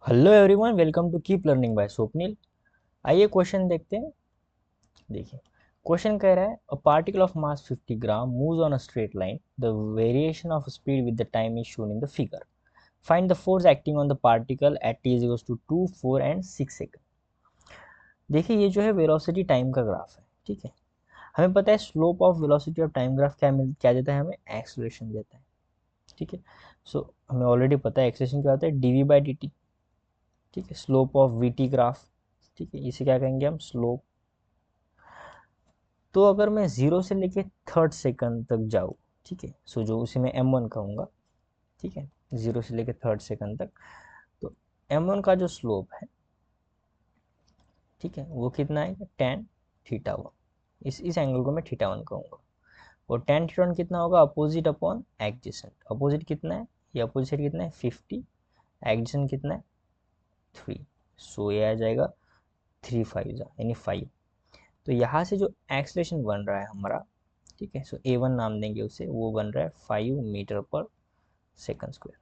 Hello everyone, welcome to keep learning by Swapnil. आइए question देखते हैं। देखिए, क्वेश्चन कह रहा है a particle of mass 50 gram moves on a straight line, the variation of speed with the time is shown in the figure. Find the force acting on the particle at T is equals to 2, 4 and 6 second. देखिए, ये जो है velocity time का graph है। ठीक है, हमें पता है slope of velocity of time graph क्या देता है, हमें एक्सेलरेशन देता है। ठीक है, सो हमें ऑलरेडी पता है एक्सेलरेशन क्या होता है, डीवी बाई डी टी। ठीक है, slope of we T graph. ठीक है, इसे क्या कहेंगे हम, स्लोप। तो अगर मैं जीरो से लेके थर्ड सेकंड तक जाऊँ, ठीक है, सो जो उसे मैं M1 कहूँगा। ठीक है, जीरो से लेके थर्ड सेकंड तक, तो M1 का जो स्लोप है, ठीक है, वो कितना है, टेन थीटा वन। इस एंगल को मैं थीटा वन कहूँगा। और टेन थीटा वन कितना होगा, अपोजिट अपॉन एडजेसेंट। अपोजिट कितना है, ये अपोजिट कितना है 50, एडजेसेंट कितना है 3। सो ये आ जाएगा 3 5 यानी 5। तो यहाँ से जो एक्सलेशन बन रहा है हमारा, ठीक है, सो A1 नाम देंगे उसे, वो बन रहा है 5 मीटर पर सेकंड स्क्वायर।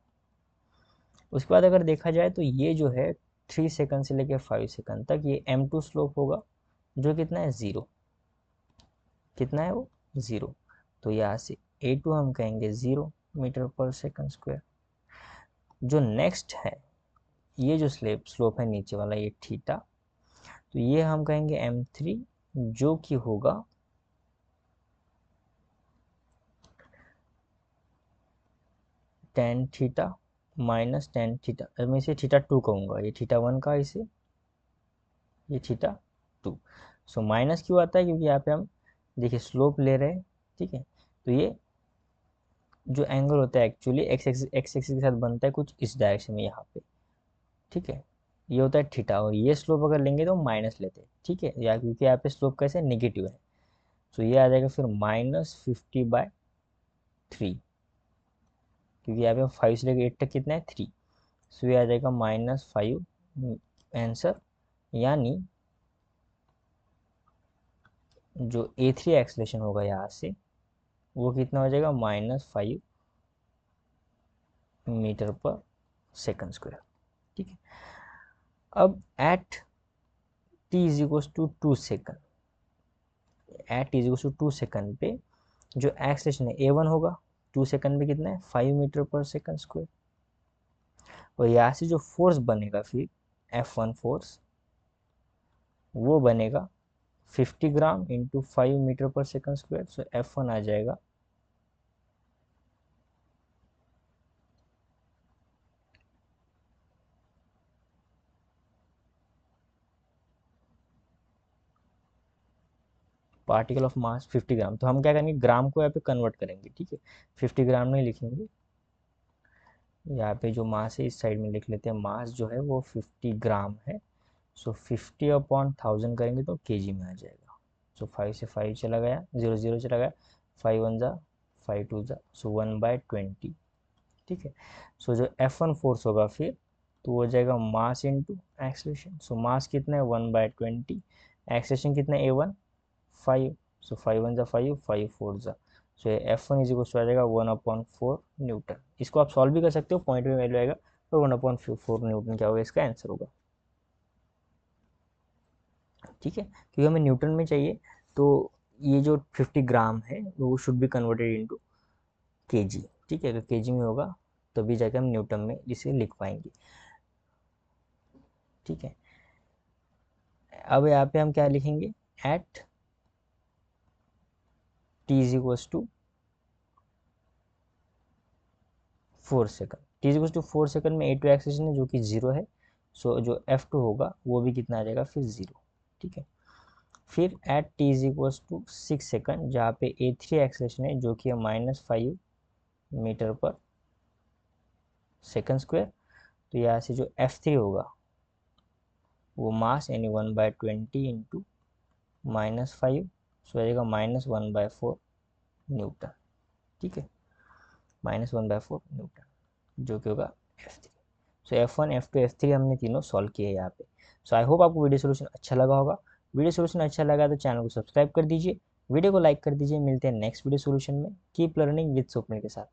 उसके बाद अगर देखा जाए तो ये जो है 3 सेकंड से लेकर 5 सेकंड तक ये M2 स्लोप होगा, जो कितना है 0। कितना है वो, 0। तो यहाँ से A2 हम कहेंगे 0 मीटर पर सेकंड स्क्वायर। जो नेक्स्ट है, ये जो स्लोप है नीचे वाला, ये थीटा, तो ये हम कहेंगे M3, जो कि होगा tan theta minus tan theta. मैं इसे थीटा टू कहूँगा, ये थीटा वन का, इसे ये थीटा टू। सो माइनस क्यों आता है, क्योंकि यहाँ पे हम देखिए स्लोप ले रहे हैं। ठीक है, तो ये जो एंगल होता है एक्चुअली एक्स एक्सिस के साथ बनता है कुछ इस डायरेक्शन में यहाँ पे। ठीक है, ये होता है थीटा, और ये स्लोप अगर लेंगे तो माइनस लेते हैं। ठीक है, या क्योंकि यहाँ पे स्लोप कैसे नेगेटिव है, तो ये आ जाएगा फिर -50/3। क्योंकि यहाँ पे 5 से लेकर 8 तक कितना है 3। सो ये आ जाएगा -5 आंसर। यानी जो A3 एक्सलेशन होगा यहाँ से, वो कितना हो जाएगा -5 मीटर पर सेकंड स्क्वायर। ठीक है, अब at T is equal to 2 second, at T is equal to 2 second पे जो एक्सलेशन है A1 होगा, 2 सेकंड पे कितना है 5 मीटर पर सेकंड स्क्वायर। और यहाँ से जो फोर्स बनेगा फिर F1 फोर्स, वो बनेगा 50 ग्राम इंटू 5 मीटर पर सेकंड स्क्वायर। सो F1 आ जाएगा पार्टिकल ऑफ मास 50 ग्राम। तो हम क्या करेंगे, ग्राम को यहाँ पे कन्वर्ट करेंगे। ठीक है, 50 ग्राम नहीं लिखेंगे, यहाँ पे जो मास है इस साइड में लिख लेते हैं। मास जो है वो 50 ग्राम है। सो 50/1000 करेंगे तो केजी में आ जाएगा। सो 5 से 5 चला गया, 0 0 चला गया, 5 1 जा 5 2 जा, सो 1/20। ठीक है, सो जो F1 फोर्स होगा फिर, तो वो हो जाएगा मास इंटू एक्सलेशन। सो मास कितना है 1/20, एक्सलेशन कितना है A1 5। सो 5 1 जा 5, 5 4 जा, सो F1 इज इक्वल टू आ जाएगा 1/4 न्यूटन। इसको आप सॉल्व भी कर सकते हो, पॉइंट में वैल्यू आएगा, और 1/4 न्यूटन क्या होगा, इसका आंसर होगा। ठीक है, क्योंकि हमें न्यूटन में चाहिए, तो ये जो 50 ग्राम है वो should be converted into KG. ठीक है, अगर केजी में होगा तभी जाके हम न्यूटन में इसे लिख पाएंगे। ठीक है, अब यहाँ पे हम क्या लिखेंगे, at T is equal to 4 second. T is equal to 4 second में A2 एक्सेशन है जो कि 0 है। सो जो F2 होगा वो भी कितना आ जाएगा फिर 0। ठीक है, फिर at T is equal to 6 second, जहाँ पे A3 एक्सेलेशन है जो कि है -5 मीटर पर सेकंड स्क्वायर। तो यहाँ से जो F3 होगा वो मास यानी 1/20 इंटू -5, सो आएगा -1/4 न्यूटन। ठीक है, -1/4 न्यूटन, जो कि होगा F3। सो F1 F2 F3 हमने तीनों सॉल्व किए यहाँ पे। सो आई होप आपको वीडियो सोल्यूशन अच्छा लगा होगा। वीडियो सोल्यूशन अच्छा लगा तो चैनल को सब्सक्राइब कर दीजिए, वीडियो को लाइक कर दीजिए। मिलते हैं नेक्स्ट वीडियो सोल्यूशन में। कीप लर्निंग विद स्वप्निल के साथ।